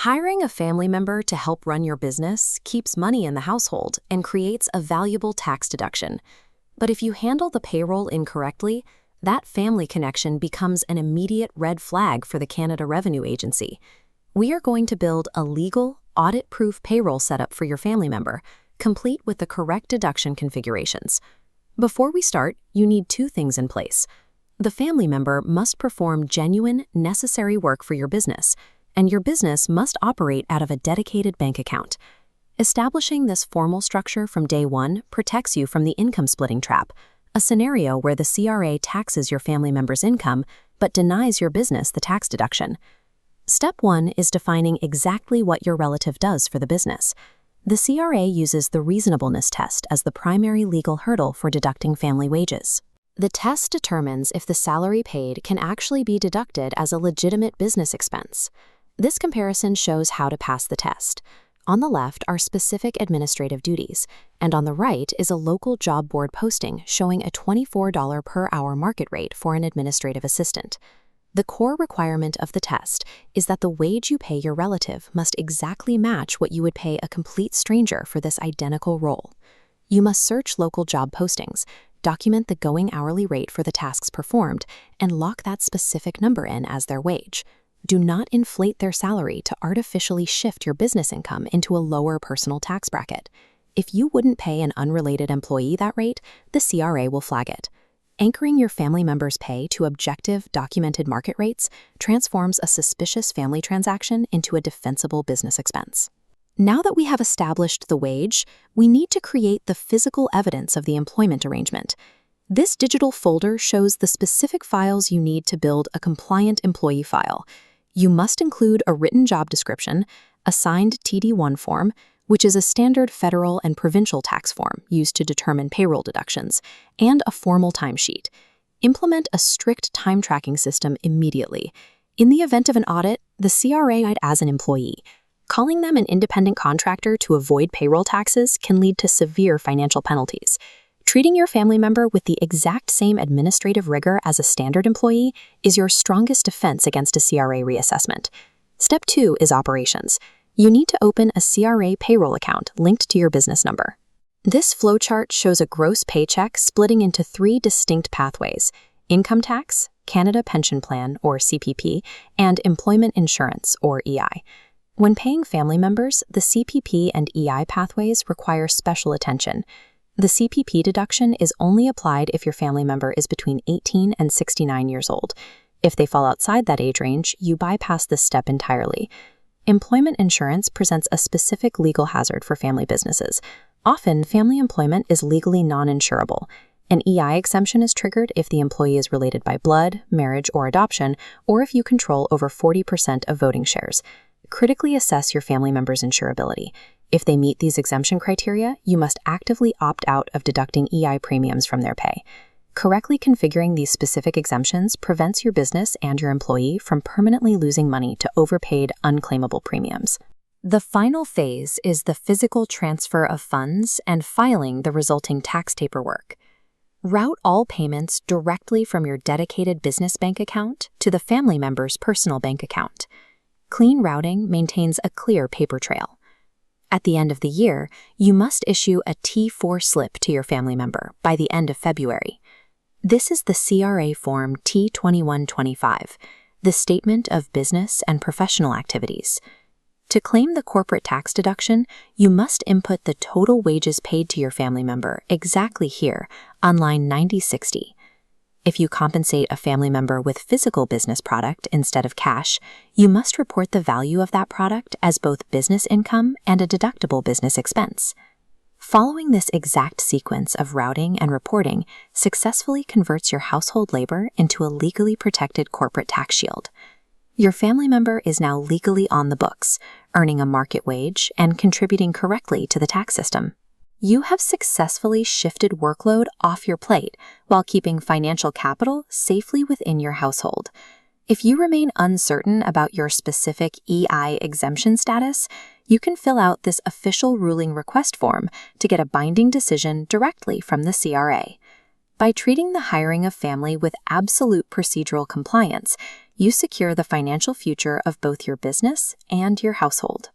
Hiring a family member to help run your business keeps money in the household and creates a valuable tax deduction. But if you handle the payroll incorrectly, that family connection becomes an immediate red flag for the Canada Revenue Agency. We are going to build a legal, audit-proof payroll setup for your family member, complete with the correct deduction configurations. Before we start, you need two things in place. The family member must perform genuine, necessary work for your business, and your business must operate out of a dedicated bank account. Establishing this formal structure from day one protects you from the income splitting trap, a scenario where the CRA taxes your family member's income but denies your business the tax deduction. Step 1 is defining exactly what your relative does for the business. The CRA uses the reasonableness test as the primary legal hurdle for deducting family wages. The test determines if the salary paid can actually be deducted as a legitimate business expense. This comparison shows how to pass the test. On the left are specific administrative duties, and on the right is a local job board posting showing a $24 per hour market rate for an administrative assistant. The core requirement of the test is that the wage you pay your relative must exactly match what you would pay a complete stranger for this identical role. You must search local job postings, document the going hourly rate for the tasks performed, and lock that specific number in as their wage. Do not inflate their salary to artificially shift your business income into a lower personal tax bracket. If you wouldn't pay an unrelated employee that rate, the CRA will flag it. Anchoring your family member's pay to objective, documented market rates transforms a suspicious family transaction into a defensible business expense. Now that we have established the wage, we need to create the physical evidence of the employment arrangement. This digital folder shows the specific files you need to build a compliant employee file. You must include a written job description, a signed TD1 form, which is a standard federal and provincial tax form used to determine payroll deductions, and a formal timesheet. Implement a strict time tracking system immediately. In the event of an audit, the CRA as an employee. Calling them an independent contractor to avoid payroll taxes can lead to severe financial penalties. Treating your family member with the exact same administrative rigor as a standard employee is your strongest defense against a CRA reassessment. Step 2 is operations. You need to open a CRA payroll account linked to your business number. This flowchart shows a gross paycheck splitting into 3 distinct pathways: income tax, Canada Pension Plan, or CPP, and employment insurance, or EI. When paying family members, the CPP and EI pathways require special attention. The CPP deduction is only applied if your family member is between 18 and 69 years old. If they fall outside that age range, you bypass this step entirely. Employment insurance presents a specific legal hazard for family businesses. Often, family employment is legally non-insurable. An EI exemption is triggered if the employee is related by blood, marriage, or adoption, or if you control over 40% of voting shares. Critically assess your family member's insurability. If they meet these exemption criteria, you must actively opt out of deducting EI premiums from their pay. Correctly configuring these specific exemptions prevents your business and your employee from permanently losing money to overpaid, unclaimable premiums. The final phase is the physical transfer of funds and filing the resulting tax paperwork. Route all payments directly from your dedicated business bank account to the family member's personal bank account. Clean routing maintains a clear paper trail. At the end of the year, you must issue a T4 slip to your family member by the end of February. This is the CRA Form T2125, the Statement of Business and Professional Activities. To claim the corporate tax deduction, you must input the total wages paid to your family member exactly here on line 9060. If you compensate a family member with physical business product instead of cash, you must report the value of that product as both business income and a deductible business expense. Following this exact sequence of routing and reporting successfully converts your household labor into a legally protected corporate tax shield. Your family member is now legally on the books, earning a market wage and contributing correctly to the tax system. You have successfully shifted workload off your plate while keeping financial capital safely within your household. If you remain uncertain about your specific EI exemption status, you can fill out this official ruling request form to get a binding decision directly from the CRA. By treating the hiring of family with absolute procedural compliance, you secure the financial future of both your business and your household.